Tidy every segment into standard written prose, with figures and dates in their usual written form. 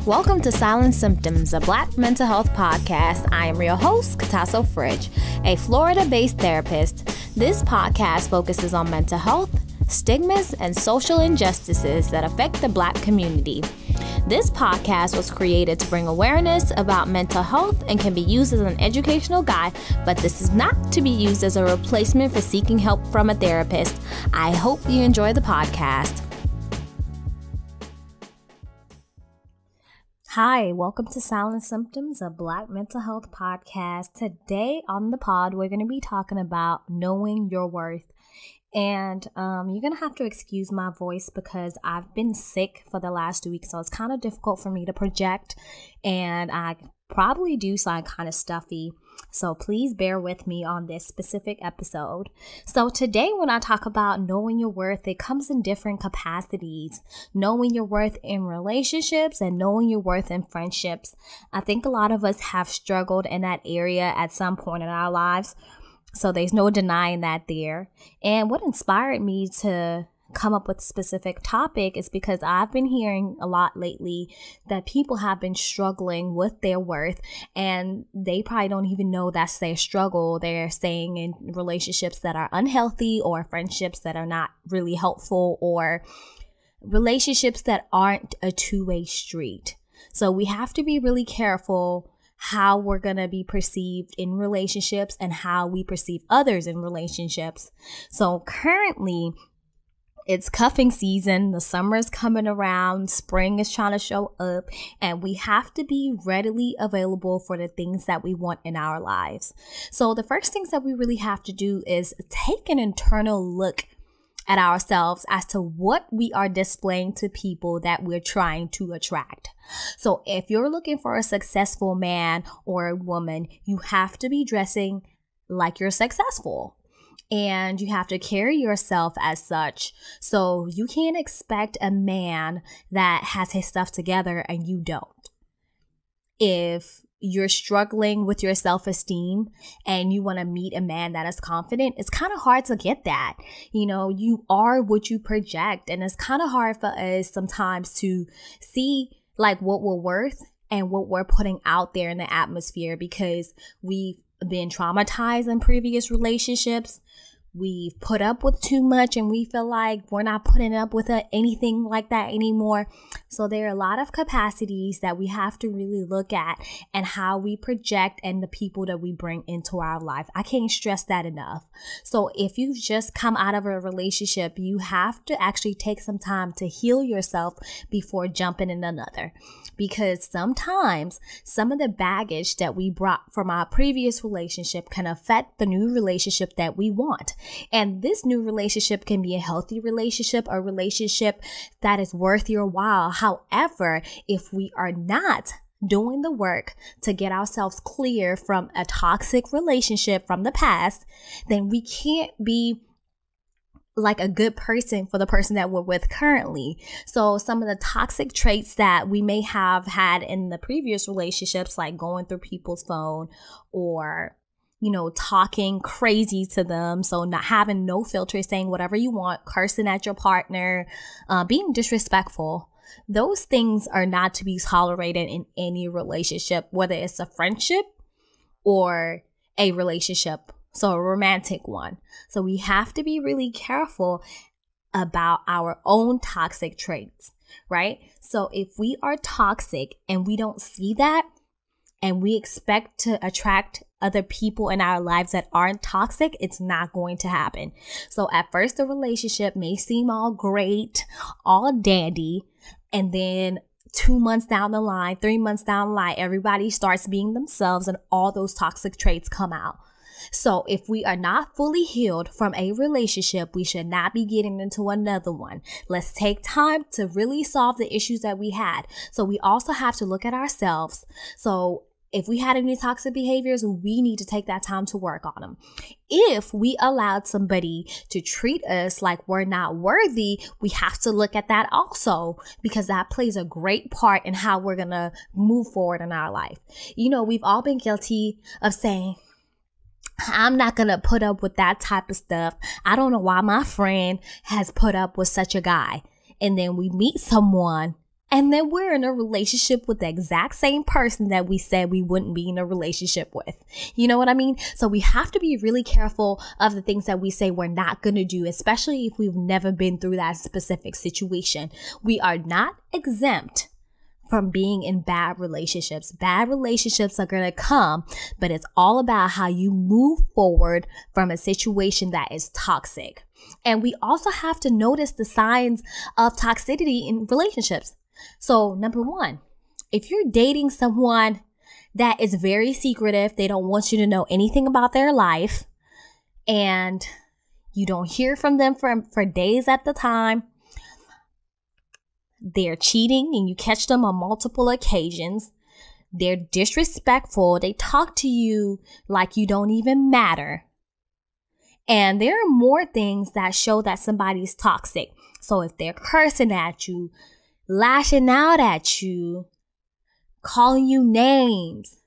Welcome to Silent Symptoms, a Black mental health podcast. I am your host, Katasso Fridge, a Florida-based therapist. This podcast focuses on mental health, stigmas, and social injustices that affect the Black community. This podcast was created to bring awareness about mental health and can be used as an educational guide, but this is not to be used as a replacement for seeking help from a therapist. I hope you enjoy the podcast. Hi, welcome to Silent Symptoms, a Black mental health podcast. Today on the pod, we're going to be talking about knowing your worth. And you're going to have to excuse my voice because I've been sick for the last 2 weeks, so it's kind of difficult for me to project, and I probably do sound kind of stuffy. So please bear with me on this specific episode. So today when I talk about knowing your worth, it comes in different capacities. Knowing your worth in relationships and knowing your worth in friendships. I think a lot of us have struggled in that area at some point in our lives. So there's no denying that there. And what inspired me to come up with a specific topic is because I've been hearing a lot lately that people have been struggling with their worth, and they probably don't even know that's their struggle. They're staying in relationships that are unhealthy, or friendships that are not really helpful, or relationships that aren't a two-way street. So we have to be really careful how we're going to be perceived in relationships and how we perceive others in relationships. So currently, it's cuffing season, the summer is coming around, spring is trying to show up, and we have to be readily available for the things that we want in our lives. So the first things that we really have to do is take an internal look at ourselves as to what we are displaying to people that we're trying to attract. So if you're looking for a successful man or a woman, you have to be dressing like you're successful. And you have to carry yourself as such. So you can't expect a man that has his stuff together and you don't. If you're struggling with your self-esteem and you want to meet a man that is confident, it's kind of hard to get that. You know, you are what you project. And it's kind of hard for us sometimes to see like what we're worth and what we're putting out there in the atmosphere, because we've been traumatized in previous relationships. We've put up with too much and we feel like we're not putting up with anything like that anymore. So there are a lot of capacities that we have to really look at, and how we project and the people that we bring into our life. I can't stress that enough. So if you've just come out of a relationship, you have to actually take some time to heal yourself before jumping in another. Because sometimes some of the baggage that we brought from our previous relationship can affect the new relationship that we want. And this new relationship can be a healthy relationship, a relationship that is worth your while. However, if we are not doing the work to get ourselves clear from a toxic relationship from the past, then we can't be like a good person for the person that we're with currently. So some of the toxic traits that we may have had in the previous relationships, like going through people's phone, or talking crazy to them. So not having no filter, saying whatever you want, cursing at your partner, being disrespectful. Those things are not to be tolerated in any relationship, whether it's a friendship or a relationship. So a romantic one. So we have to be really careful about our own toxic traits, right? So if we are toxic and we don't see that, and we expect to attract other people in our lives that aren't toxic, it's not going to happen. So at first, the relationship may seem all great, all dandy, and then 2 months down the line, 3 months down the line, everybody starts being themselves and all those toxic traits come out. So if we are not fully healed from a relationship, we should not be getting into another one. Let's take time to really solve the issues that we had. So we also have to look at ourselves. So if we had any toxic behaviors, we need to take that time to work on them. If we allowed somebody to treat us like we're not worthy, we have to look at that also, because that plays a great part in how we're going to move forward in our life. We've all been guilty of saying, I'm not going to put up with that type of stuff. I don't know why my friend has put up with such a guy. And then we meet someone And then we're in a relationship with the exact same person that we said we wouldn't be in a relationship with. You know what I mean? So we have to be really careful of the things that we say we're not going to do, especially if we've never been through that specific situation. We are not exempt from being in bad relationships. Bad relationships are going to come, but it's all about how you move forward from a situation that is toxic. And we also have to notice the signs of toxicity in relationships. So number one, if you're dating someone that is very secretive, they don't want you to know anything about their life, and you don't hear from them for days at the time, they're cheating and you catch them on multiple occasions, they're disrespectful, they talk to you like you don't even matter, and there are more things that show that somebody's toxic. So if they're cursing at you, lashing out at you, calling you names,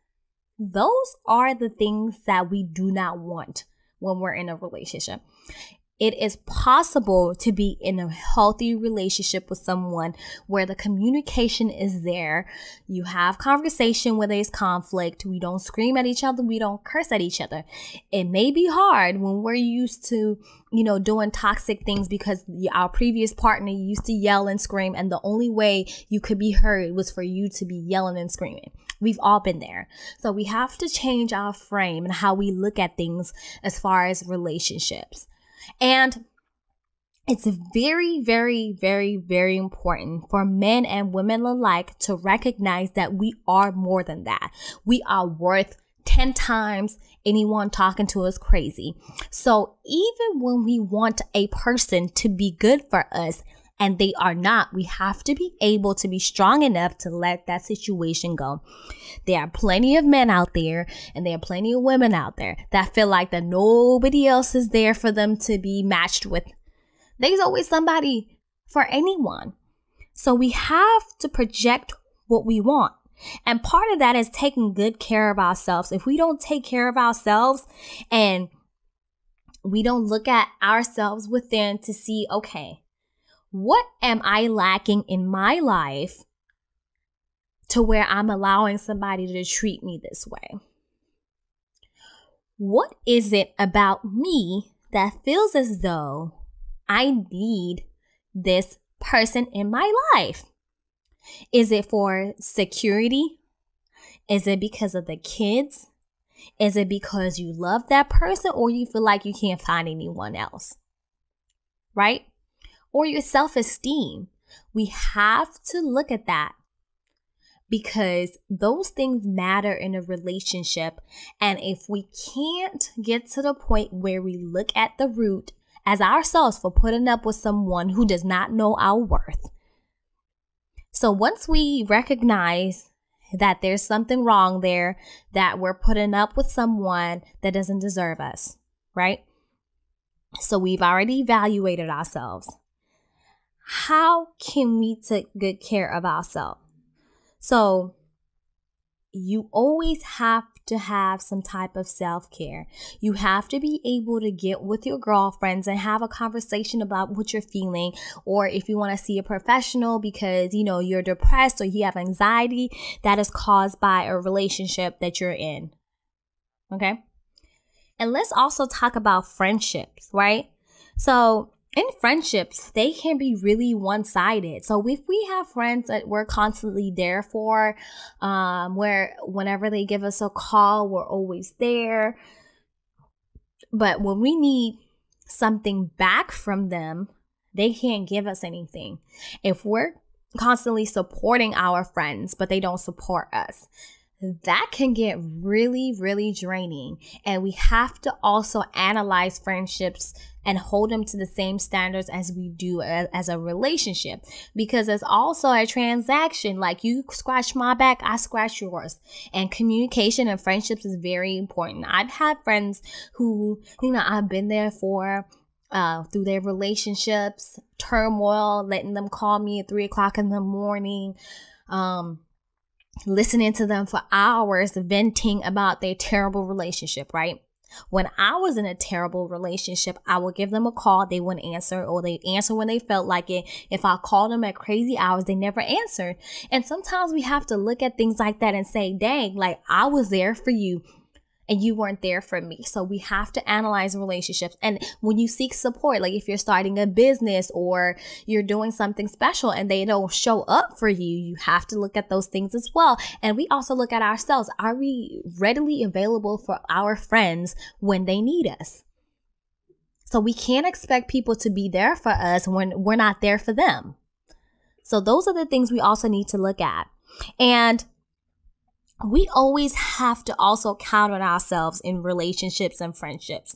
those are the things that we do not want when we're in a relationship. It is possible to be in a healthy relationship with someone where the communication is there. You have conversation where there's conflict. We don't scream at each other. We don't curse at each other. It may be hard when we're used to, doing toxic things because our previous partner used to yell and scream, and the only way you could be heard was for you to be yelling and screaming. We've all been there. So we have to change our frame and how we look at things as far as relationships. And it's very, very, very, very important for men and women alike to recognize that we are more than that. We are worth 10 times anyone talking to us crazy. So even when we want a person to be good for us and they are not, we have to be able to be strong enough to let that situation go. There are plenty of men out there and there are plenty of women out there that feel like that nobody else is there for them to be matched with. There's always somebody for anyone. So we have to project what we want. And part of that is taking good care of ourselves. If we don't take care of ourselves and we don't look at ourselves within to see, okay, what am I lacking in my life to where I'm allowing somebody to treat me this way? What is it about me that feels as though I need this person in my life? Is it for security? Is it because of the kids? Is it because you love that person or you feel like you can't find anyone else? Right? Or your self-esteem. We have to look at that because those things matter in a relationship. And if we can't get to the point where we look at the root as ourselves for putting up with someone who does not know our worth. So once we recognize that there's something wrong there, that we're putting up with someone that doesn't deserve us, right? So we've already evaluated ourselves. How can we take good care of ourselves? So you always have to have some type of self-care. You have to be able to get with your girlfriends and have a conversation about what you're feeling, or if you want to see a professional because, you're depressed or you have anxiety that is caused by a relationship that you're in. Okay? And let's also talk about friendships, right? So in friendships, they can be really one-sided. So if we have friends that we're constantly there for, where whenever they give us a call, we're always there. But when we need something back from them, they can't give us anything. If we're constantly supporting our friends, but they don't support us, that can get really, really draining. And we have to also analyze friendships and hold them to the same standards as we do as a relationship, because it's also a transaction. Like, you scratch my back, I scratch yours. And communication and friendships is very important. I've had friends who, I've been there for through their relationships, turmoil, letting them call me at 3 o'clock in the morning, listening to them for hours venting about their terrible relationship, right? When I was in a terrible relationship, I would give them a call. They wouldn't answer, or they answer when they felt like it. If I called them at crazy hours, they never answered. And sometimes we have to look at things like that and say, dang, like I was there for you and you weren't there for me. So we have to analyze relationships. And when you seek support, like if you're starting a business or you're doing something special and they don't show up for you, you have to look at those things as well. And we also look at ourselves. Are we readily available for our friends when they need us? So we can't expect people to be there for us when we're not there for them. So those are the things we also need to look at. And we always have to also count on ourselves in relationships and friendships.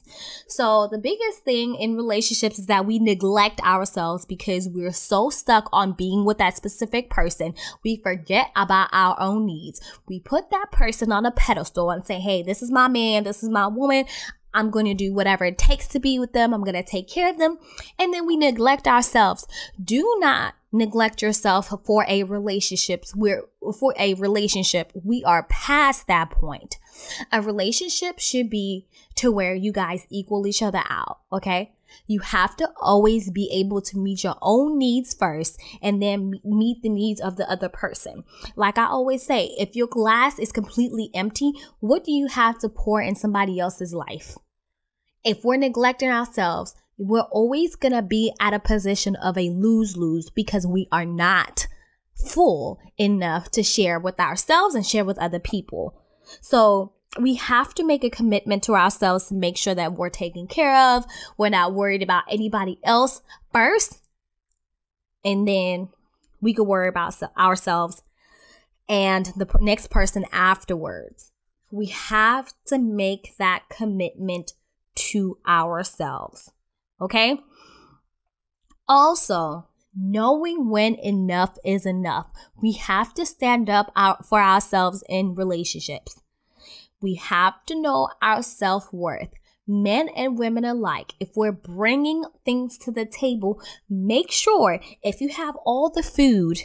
So the biggest thing in relationships is that we neglect ourselves because we're so stuck on being with that specific person. We forget about our own needs. We put that person on a pedestal and say, hey, this is my man, this is my woman. I'm going to do whatever it takes to be with them. I'm going to take care of them. And then we neglect ourselves. Do not neglect yourself for a relationship. We are past that point. A relationship should be to where you guys equal each other out. Okay. You have to always be able to meet your own needs first and then meet the needs of the other person. Like I always say, if your glass is completely empty, what do you have to pour in somebody else's life? If we're neglecting ourselves, we're always going to be at a position of a lose-lose because we are not full enough to share with ourselves and share with other people. So we have to make a commitment to ourselves to make sure that we're taken care of. We're not worried about anybody else first. And then we could worry about ourselves and the next person afterwards. We have to make that commitment to ourselves. Okay? Also, knowing when enough is enough. We have to stand up for ourselves in relationships. We have to know our self-worth. Men and women alike, if we're bringing things to the table, make sure if you have all the food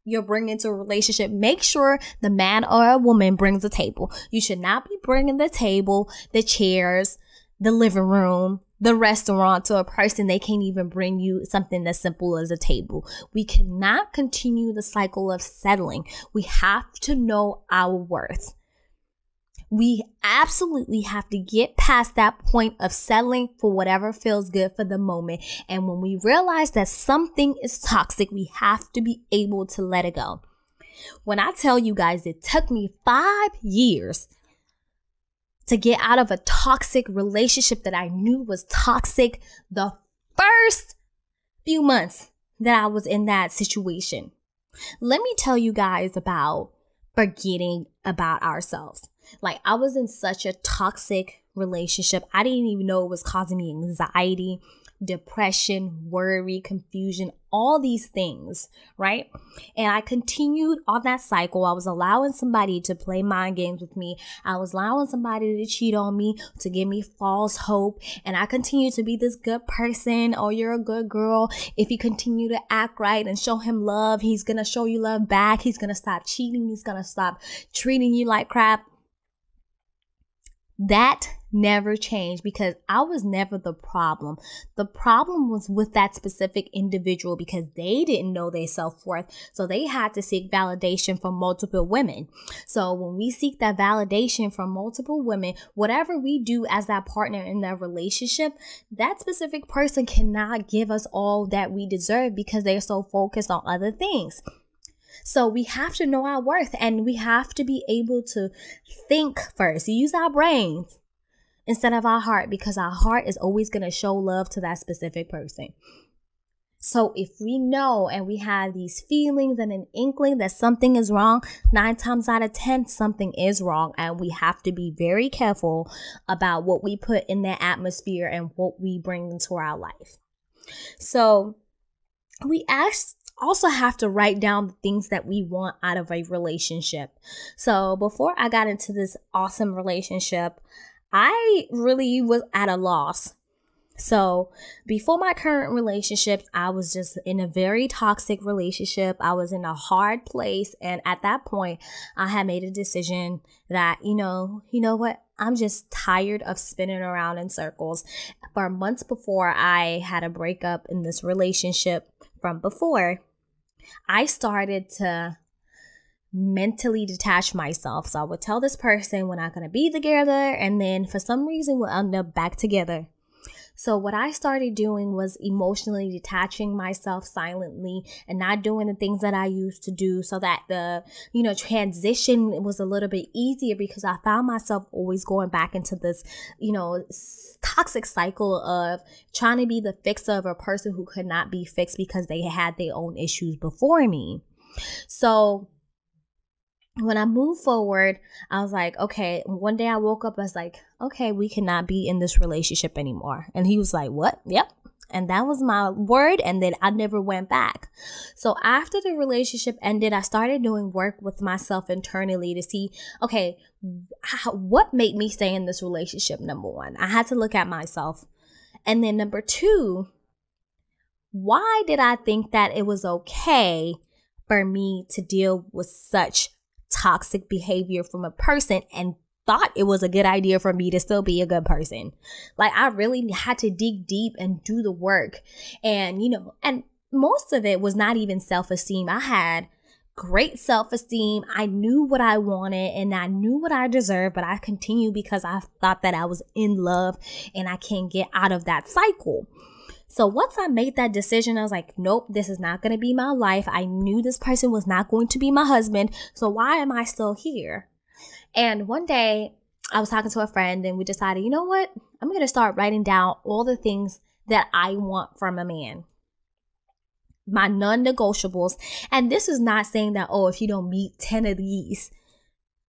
you're bringing to a relationship, make sure the man or a woman brings a table. You should not be bringing the table, the chairs, the living room, the restaurant to a person they can't even bring you something as simple as a table. We cannot continue the cycle of settling. We have to know our worth. We absolutely have to get past that point of settling for whatever feels good for the moment. And when we realize that something is toxic, we have to be able to let it go. When I tell you guys, it took me 5 years to get out of a toxic relationship that I knew was toxic the first few months that I was in that situation. Let me tell you guys about forgetting about ourselves. Like, I was in such a toxic relationship. I didn't even know it was causing me anxiety, depression, worry, confusion, all these things, right? And I continued on that cycle. I was allowing somebody to play mind games with me. I was allowing somebody to cheat on me, to give me false hope. And I continued to be this good person. Oh, you're a good girl. If you continue to act right and show him love, he's going to show you love back. He's going to stop cheating. He's going to stop treating you like crap. That never changed because I was never the problem. The problem was with that specific individual because they didn't know their self-worth. So they had to seek validation from multiple women. So when we seek that validation from multiple women, whatever we do as that partner in that relationship, that specific person cannot give us all that we deserve because they're so focused on other things. So we have to know our worth and we have to be able to think first. Use our brains instead of our heart because our heart is always going to show love to that specific person. So if we know and we have these feelings and an inkling that something is wrong, 9 times out of 10, something is wrong. And we have to be very careful about what we put in that atmosphere and what we bring into our life. So we also have to write down the things that we want out of a relationship. So before I got into this awesome relationship, I really was at a loss. So before my current relationship, I was just in a very toxic relationship. I was in a hard place. And at that point, I had made a decision that, you know what? I'm just tired of spinning around in circles. For months before I had a breakup in this relationship from before, I started to mentally detach myself. So I would tell this person we're not going to be together. And then for some reason, we'll end up back together. So what I started doing was emotionally detaching myself silently and not doing the things that I used to do, so that the, transition was a little bit easier, because I found myself always going back into this, toxic cycle of trying to be the fixer of a person who could not be fixed because they had their own issues before me. So when I moved forward, I was like, okay, one day I woke up, I was like, okay, we cannot be in this relationship anymore. And he was like, what? Yep. And that was my word. And then I never went back. So after the relationship ended, I started doing work with myself internally to see, okay, what made me stay in this relationship? Number one, I had to look at myself. And then number two, why did I think that it was okay for me to deal with such toxic behavior from a person and thought it was a good idea for me to still be a good person? Like, I really had to dig deep and do the work. And, and most of it was not even self-esteem. I had great self-esteem. I knew what I wanted and I knew what I deserved, but I continued because I thought that I was in love and I can't get out of that cycle. So once I made that decision, I was like, nope, this is not going to be my life. I knew this person was not going to be my husband. So why am I still here? And one day I was talking to a friend and we decided, you know what? I'm going to start writing down all the things that I want from a man, my non-negotiables. And this is not saying that, oh, if you don't meet 10 of these,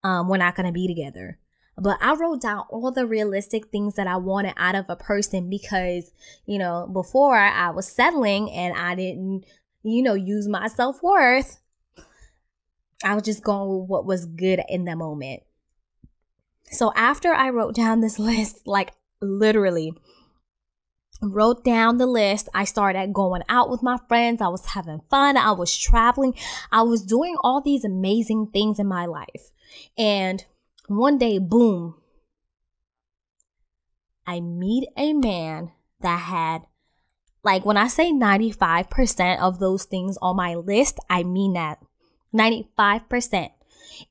we're not going to be together. But I wrote down all the realistic things that I wanted out of a person because, before I was settling and I didn't, use my self-worth. I was just going with what was good in the moment. So after I wrote down this list, like literally wrote down the list, I started going out with my friends. I was having fun. I was traveling. I was doing all these amazing things in my life. And one day, boom, I meet a man that had, like, when I say 95% of those things on my list, I mean that 95%.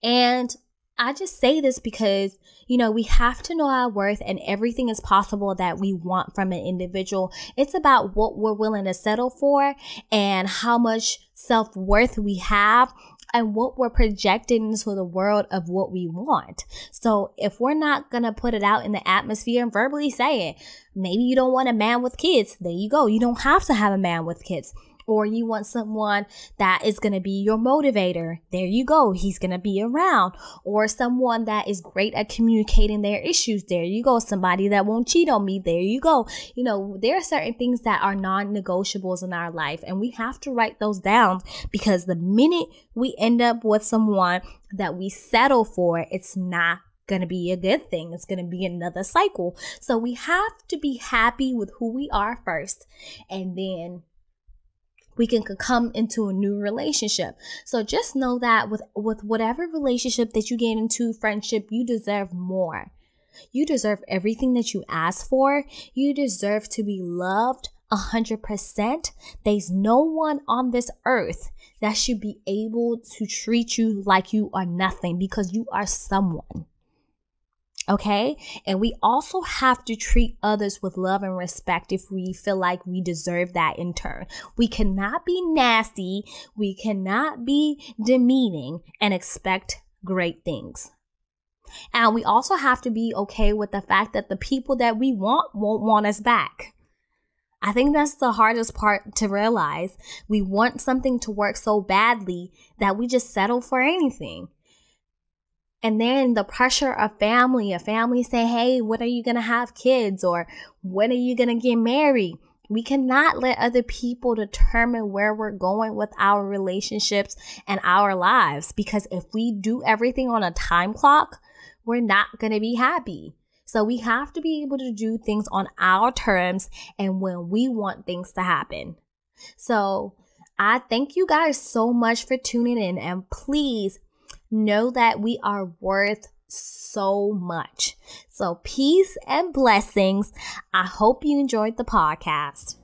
And I just say this because, we have to know our worth, and everything is possible that we want from an individual. It's about what we're willing to settle for and how much self-worth we have and what we're projecting into the world of what we want. So if we're not going to put it out in the atmosphere and verbally say it, maybe you don't want a man with kids. There you go. You don't have to have a man with kids. Or you want someone that is going to be your motivator. There you go. He's going to be around. Or someone that is great at communicating their issues. There you go. Somebody that won't cheat on me. There you go. There are certain things that are non-negotiables in our life, and we have to write those down, because the minute we end up with someone that we settle for, it's not going to be a good thing. It's going to be another cycle. So we have to be happy with who we are first, and then we can come into a new relationship. So just know that with whatever relationship that you get into, friendship, you deserve more. You deserve everything that you ask for. You deserve to be loved 100%. There's no one on this earth that should be able to treat you like you are nothing, because you are someone. Okay? And we also have to treat others with love and respect if we feel like we deserve that in turn. We cannot be nasty. We cannot be demeaning and expect great things. And we also have to be okay with the fact that the people that we want won't want us back. I think that's the hardest part to realize. We want something to work so badly that we just settle for anything. And then the pressure of family say, hey, when are you going to have kids? Or when are you going to get married? We cannot let other people determine where we're going with our relationships and our lives, because if we do everything on a time clock, we're not going to be happy. So we have to be able to do things on our terms and when we want things to happen. So I thank you guys so much for tuning in, and please know that we are worth so much. So peace and blessings. I hope you enjoyed the podcast.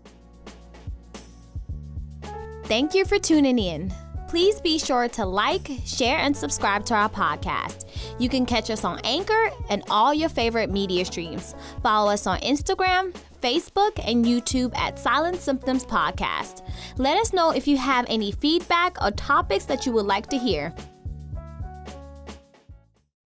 Thank you for tuning in. Please be sure to like, share, and subscribe to our podcast. You can catch us on Anchor and all your favorite media streams. Follow us on Instagram, Facebook, and YouTube at Silent Symptoms Podcast. Let us know if you have any feedback or topics that you would like to hear.